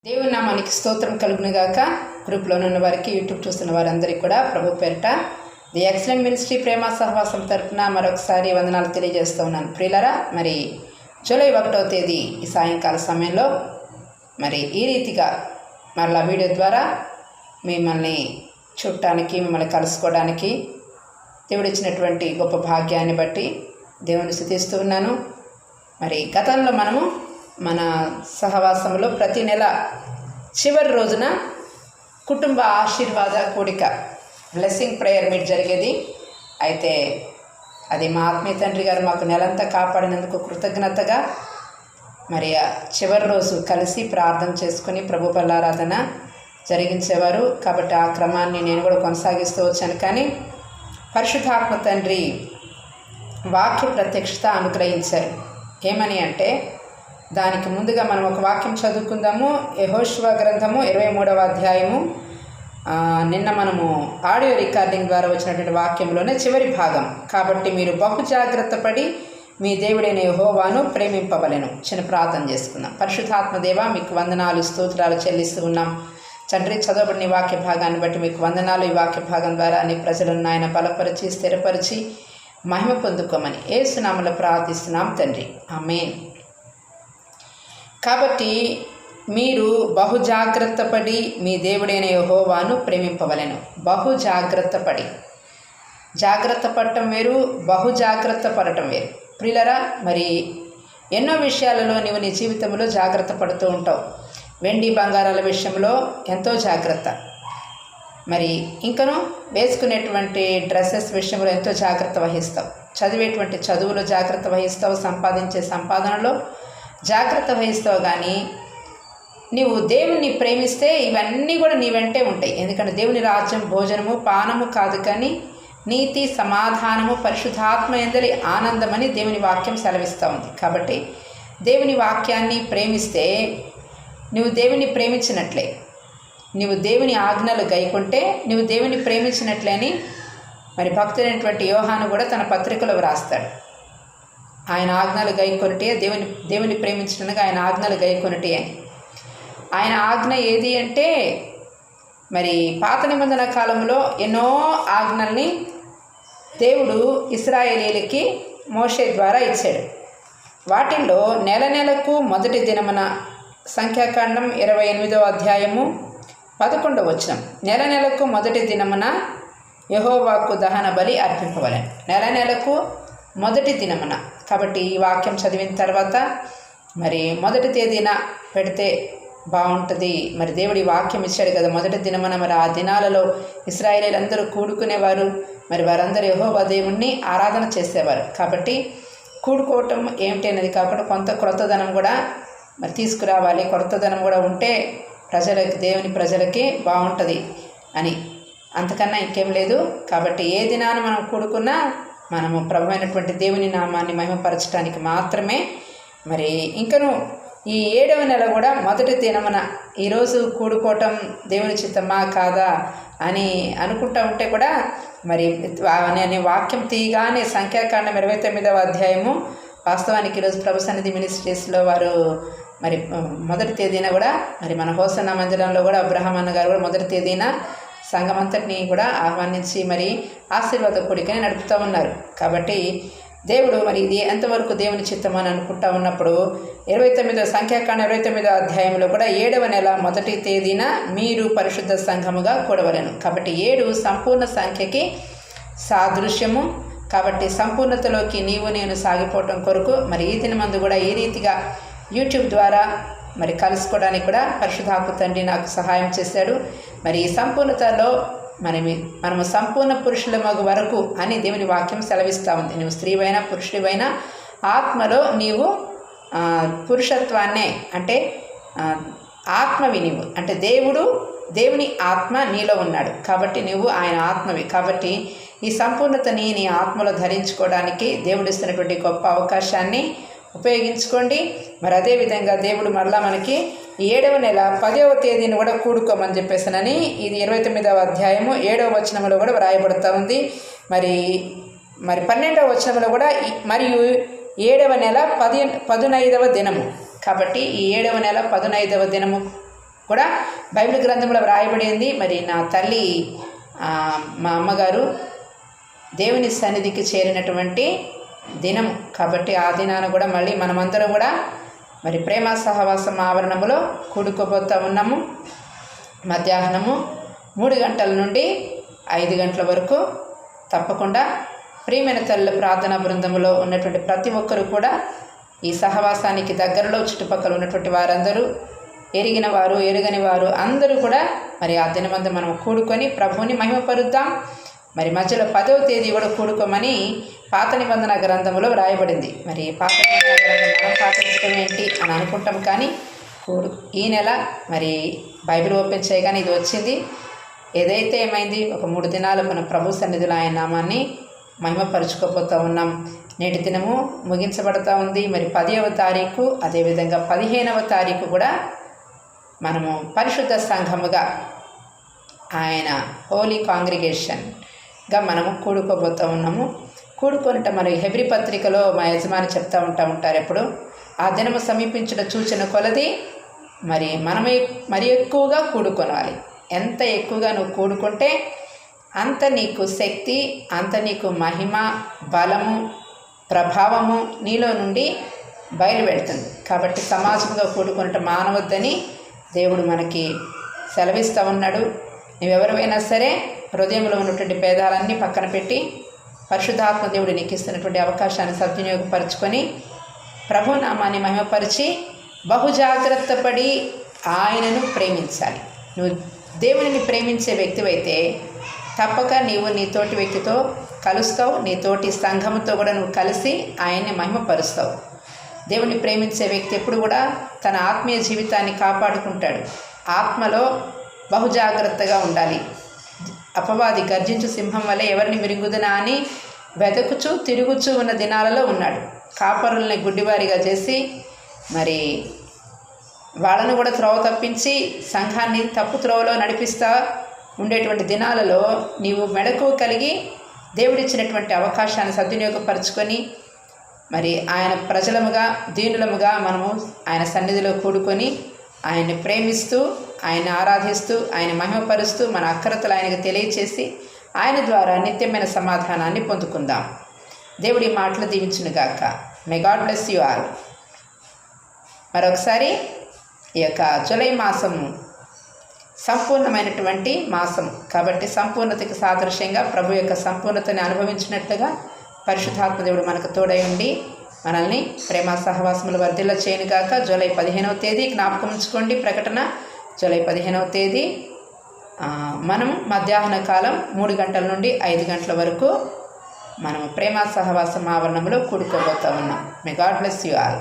దేవుని నామానికి స్తోత్రం కలుగునుగాక. గ్రూప్లో ఉన్న వారికి, యూట్యూబ్ చూస్తున్న వారందరికీ కూడా ప్రభు పేరిట ది ఎక్సలెంట్ మినిస్ట్రీ ప్రేమ సహవాసం తరపున మరొకసారి వందనాలు తెలియజేస్తూ ఉన్నాను. ప్రియులరా, మరి జూలై 1వ తేదీ ఈ సాయంకాల సమయంలో మరి ఈ రీతిగా మరలా వీడియో ద్వారా మిమ్మల్ని చూడటానికి, మిమ్మల్ని కలుసుకోవడానికి దేవుడు ఇచ్చినటువంటి గొప్ప భాగ్యాన్ని బట్టి దేవుని స్తుతిస్తూ ఉన్నాను. మరి గతంలో మనము మన సహవాసంలో ప్రతి నెల చివరి రోజున కుటుంబ ఆశీర్వాద కూడిక బ్లెస్సింగ్ ప్రేయర్ మీట్ జరిగేది. అయితే అది మా ఆత్మీయ తండ్రి గారు మాకు నెలంతా కాపాడినందుకు కృతజ్ఞతగా మరి చివరి రోజు కలిసి ప్రార్థన చేసుకుని ప్రభు బలారాధన జరిగించేవారు. కాబట్టి ఆ క్రమాన్ని నేను కూడా కొనసాగిస్తూ వచ్చాను. కానీ పరిశుద్ధాత్మ తండ్రి వాక్య ప్రత్యక్షత అనుగ్రహించారు. ఏమని అంటే, దానికి ముందుగా మనం ఒక వాక్యం చదువుకుందాము. యెహోషువ గ్రంథము 23వ అధ్యాయము. నిన్న మనము ఆడియో రికార్డింగ్ ద్వారా వచ్చినటువంటి వాక్యంలోనే చివరి భాగం. కాబట్టి మీరు బహు జాగ్రత్త పడి మీ దేవుడైన యెహోవాను ప్రేమింపవలెను. చిన్న ప్రార్థన చేసుకుందాం. పరిశుద్ధాత్మ దేవా, మీకు వందనాలు స్తోత్రాలు చెల్లిస్తూ ఉన్నాం తండ్రి. చదవబడిన వాక్య భాగాన్ని బట్టి మీకు వందనాలు. ఈ వాక్య భాగం ద్వారా అన్ని ప్రజలను ఆయన బలపరిచి స్థిరపరిచి మహిమ పొందుకోమని యేసు నామములో ప్రార్థిస్తున్నాం తండ్రి, ఆమేన్. కాబట్టి మీరు బహు జాగ్రత్త పడి మీ దేవుడైన యెహోవాను ప్రేమింపవలెను. బహు జాగ్రత్త పడి, జాగ్రత్త పడటం వేరు, బహు జాగ్రత్త పడటం వేరు. ప్రియులరా, మరి ఎన్నో విషయాలలో నీవు నీ జీవితంలో జాగ్రత్త పడుతూ ఉంటావు. వెండి బంగారాల విషయంలో ఎంతో జాగ్రత్త, మరి ఇంకను వేసుకునేటువంటి డ్రెస్సెస్ విషయంలో ఎంతో జాగ్రత్త వహిస్తావు. చదివేటువంటి చదువులో జాగ్రత్త వహిస్తావు. సంపాదించే సంపాదనలో జాగ్రత్త వహిస్తావు. కానీ నీవు దేవుణ్ణి ప్రేమిస్తే ఇవన్నీ కూడా నీ వెంటే ఉంటాయి. ఎందుకంటే దేవుని రాజ్యం భోజనము పానము కాదు, కానీ నీతి సమాధానము పరిశుద్ధాత్మ యందలి ఆనందమని దేవుని వాక్యం సెలవిస్తూ ఉంది. కాబట్టి దేవుని వాక్యాన్ని ప్రేమిస్తే నువ్వు దేవుని ప్రేమించినట్లే. నీవు దేవుని ఆజ్ఞలు గైకుంటే నువ్వు దేవుని ప్రేమించినట్లే అని మరి భక్తుడైనటువంటి యోహాను కూడా తన పత్రికలో వ్రాస్తాడు. ఆయన ఆజ్ఞలు గైకొనిటే దేవుని ప్రేమించినగా ఆయన ఆజ్ఞలు గైకొనిటే అని. ఆయన ఆజ్ఞ ఏది అంటే, మరి పాత నిబంధన కాలంలో ఎన్నో ఆజ్ఞల్ని దేవుడు ఇశ్రాయేలీయులకి మోషే ద్వారా ఇచ్చాడు. వాటిల్లో నెల నెలకు మొదటి దినమున సంఖ్యాకాండం 28వ అధ్యాయము 11వ వచనం, నెల నెలకు మొదటి దినమున యెహోవాకు దహన బలి అర్పింపవలెను. నెల నెలకు మొదటి దినమున. కాబట్టి ఈ వాక్యం చదివిన తర్వాత మరి మొదటి తేదీన పెడితే బాగుంటుంది. మరి దేవుడి వాక్యం ఇచ్చాడు కదా మొదటి దినమున. మరి ఆ దినాలలో ఇశ్రాయేలీయులందరూ కూడుకునేవారు. మరి వారందరూ యెహోవా దేవుణ్ణి ఆరాధన చేసేవారు. కాబట్టి కూడుకోవటం ఏమిటి అనేది కాకుండా కొంత క్రొత్తదనం కూడా మరి తీసుకురావాలి. క్రొత్తదనం కూడా ఉంటే ప్రజలకి, దేవుని ప్రజలకి బాగుంటుంది అని, అంతకన్నా ఇంకేం లేదు. కాబట్టి ఏ దినాన మనం కూడుకున్నా మనము ప్రభు అయినటువంటి దేవుని నామాన్ని మహిమపరచడానికి మాత్రమే. మరి ఇంకను ఈ 7వ నెల కూడా మొదటి దినమున ఈరోజు కూడుకోవటం దేవుని చిత్తమా కాదా అని అనుకుంటూ ఉంటే కూడా మరి నేను వాక్యం తీయగానే సంఖ్యాకాండం 29వ అధ్యాయము, వాస్తవానికి ఈరోజు ప్రభు సన్నిధి మినిస్ట్రీస్లో వారు మరి మొదటి తేదీన కూడా మరి మన హోసన్న మందిరంలో కూడా అబ్రహాం అన్న గారు కూడా మొదటి తేదీన సంఘమంతటిని కూడా ఆహ్వానించి మరి ఆశీర్వాద కూడికని నడుపుతూ ఉన్నారు. కాబట్టి దేవుడు మరి ఇది ఎంతవరకు దేవుని చిత్తం అని అనుకుంటా ఉన్నప్పుడు 29వ సంఖ్యాకాండం 29వ అధ్యాయంలో కూడా 7వ నెల మొదటి తేదీన మీరు పరిశుద్ధ సంఘముగా కూడవలెను. కాబట్టి 7 సంపూర్ణ సంఖ్యకి సాదృశ్యము. కాబట్టి సంపూర్ణతలోకి నీవు నేను సాగిపోవటం కొరకు మరి ఈ దినమందు కూడా ఈ రీతిగా యూట్యూబ్ ద్వారా మరి కలుసుకోవడానికి కూడా పరిశుద్ధాత్మ తండ్రి నాకు సహాయం చేశాడు. మరి ఈ సంపూర్ణతలో మనము సంపూర్ణ పురుషుల మగు వరకు అని దేవుని వాక్యం సెలవిస్తూ ఉంది. నువ్వు స్త్రీవైనా పురుషుడివైనా ఆత్మలో నీవు పురుషత్వాన్నే అంటే ఆత్మవి. నీవు అంటే దేవుని ఆత్మ నీలో ఉన్నాడు. కాబట్టి నువ్వు ఆయన ఆత్మవి. కాబట్టి ఈ సంపూర్ణతని నీ ఆత్మలో ధరించుకోవడానికి దేవుడు ఇస్తున్నటువంటి గొప్ప అవకాశాన్ని ఉపయోగించుకోండి. మరి అదేవిధంగా దేవుడు మరలా మనకి 7వ నెల 10వ తేదీని కూడా కూడుకోమని చెప్పేసానని ఇది 29వ అధ్యాయము 7వ వచనంలో కూడా వ్రాయబడుతూ ఉంది. మరి 12వ వచనంలో కూడా మరియు 7వ నెల 15వ దినము. కాబట్టి ఈ 7వ నెల 15వ దినము కూడా బైబిల్ గ్రంథంలో వ్రాయబడింది. మరి నా తల్లి మా అమ్మగారు దేవుని సన్నిధికి చేరినటువంటి దినం కాబట్టి ఆ దినాన కూడా మళ్ళీ మనమందరం కూడా మరి ప్రేమ సహవాసం ఆవరణములో కూడుకోబోతూ ఉన్నాము. మధ్యాహ్నము 3 గంటల నుండి 5 గంటల వరకు తప్పకుండా ప్రియమైన తల్లి ప్రార్థనా బృందంలో ఉన్నటువంటి ప్రతి ఒక్కరు కూడా ఈ సహవాసానికి దగ్గరలో చుట్టుపక్కల ఉన్నటువంటి వారందరూ, ఎరిగిన వారు ఎరుగని వారు అందరూ కూడా మరి ఆ దినమందు మనం కూడుకొని ప్రభువుని మహిమపరుద్దాం. మరి మధ్యలో 10వ తేదీ కూడా కూడుకోమని పాత నిబంధన గ్రంథంలో వ్రాయబడింది. మరి పాత నిబంధన గ్రంథం మనం పాటించడం ఏంటి అని అనుకుంటాం, కానీ ఈ నెల మరి బైబిల్ ఓపెన్ చేయగానే ఇది వచ్చింది. ఏదైతే ఏమైంది, ఒక 3 దినాలు మనం ప్రభు సన్నిధిలో ఆయన నామాన్ని మహిమపరుచుకోపోతూ ఉన్నాం. నేటి దినము ముగించబడతా ఉంది. మరి 10వ తారీఖు అదేవిధంగా 15వ తారీఖు కూడా మనము పరిశుద్ధ సంఘముగా ఆయన హోలీ కాంగ్రిగేషన్గా మనము కూడుకోబోతూ ఉన్నాము. కూడుకొనట మరి హెబ్రీ పత్రికలో మా యజమాని చెప్తూ ఉంటారు ఎప్పుడు, ఆ దినము సమీపించడం చూచిన కొలది మరి ఎక్కువగా కూడుకోవాలి. ఎంత ఎక్కువగా నువ్వు కూడుకుంటే అంత నీకు శక్తి, అంత నీకు మహిమ, బలము, ప్రభావము నీలో నుండి బయలుపెడుతుంది. కాబట్టి సమాజంగా కూడుకొనటం మానవద్దని దేవుడు మనకి సెలవిస్తూ ఉన్నాడు. నువ్వెవరివైనా సరే హృదయంలో ఉన్నటువంటి భేదాలన్నీ పక్కన పెట్టి పరిశుద్ధాత్మ దేవుడు నీకు ఇస్తున్నటువంటి అవకాశాన్ని సద్వినియోగపరుచుకొని ప్రభునామాన్ని మహిమపరిచి బహుజాగ్రత్త పడి ఆయనను ప్రేమించాలి. నువ్వు దేవునిని ప్రేమించే వ్యక్తివైతే తప్పక నీవు నీ తోటి వ్యక్తితో కలుస్తావు, నీ తోటి సంఘముతో కూడా నువ్వు కలిసి ఆయన్ని మహిమపరుస్తావు. దేవుని ప్రేమించే వ్యక్తి ఎప్పుడు కూడా తన ఆత్మీయ జీవితాన్ని కాపాడుకుంటాడు. ఆత్మలో బహుజాగ్రత్తగా ఉండాలి. అపవాది గర్జించు సింహం వలె ఎవరిని మిరుగుదనా అని వెతుకుచూ తిరుగుచూ ఉన్న దినాలలో ఉన్నాడు. కాపరుల్ని గుడ్డివారిగా చేసి మరి వాళ్ళను కూడా త్రోవ తప్పించి సంఘాన్ని తప్పు త్రోవలో నడిపిస్తా ఉండేటువంటి దినాలలో నీవు మెడకు కలిగి దేవుడిచ్చినటువంటి అవకాశాన్ని సద్వినియోగపరుచుకొని మరి ఆయన ప్రజలముగా దీనులముగా మనము ఆయన సన్నిధిలో కూడుకొని ఆయన్ని ప్రేమిస్తూ, ఆయన ఆరాధిస్తూ, ఆయన మహిమపరుస్తూ మన అక్కరతలు ఆయనకు తెలియచేసి ఆయన ద్వారా నిత్యమైన సమాధానాన్ని పొందుకుందాం. దేవుడి మాటలు దీవించునుగాక. May God bless you all. మరొకసారి ఈ యొక్క జూలై మాసము సంపూర్ణమైనటువంటి మాసం కాబట్టి సంపూర్ణతకి సాదృశ్యంగా ప్రభు యొక్క సంపూర్ణతని అనుభవించినట్లుగా పరిశుద్ధాత్మ దేవుడు మనకు తోడై ఉండి మనల్ని ప్రేమ సహవాసములు వర్ధిల్ల చేయనుగాక. జూలై 15వ తేదీ జ్ఞాపకం ఉంచుకోండి. ప్రకటన జూలై 15వ తేదీ మనం మధ్యాహ్న కాలం 3 గంటల నుండి 5 గంటల వరకు మనం ప్రేమ సహవాసం ఆవరణంలో కూడుకోబోతూ ఉన్నాం. May God bless you all.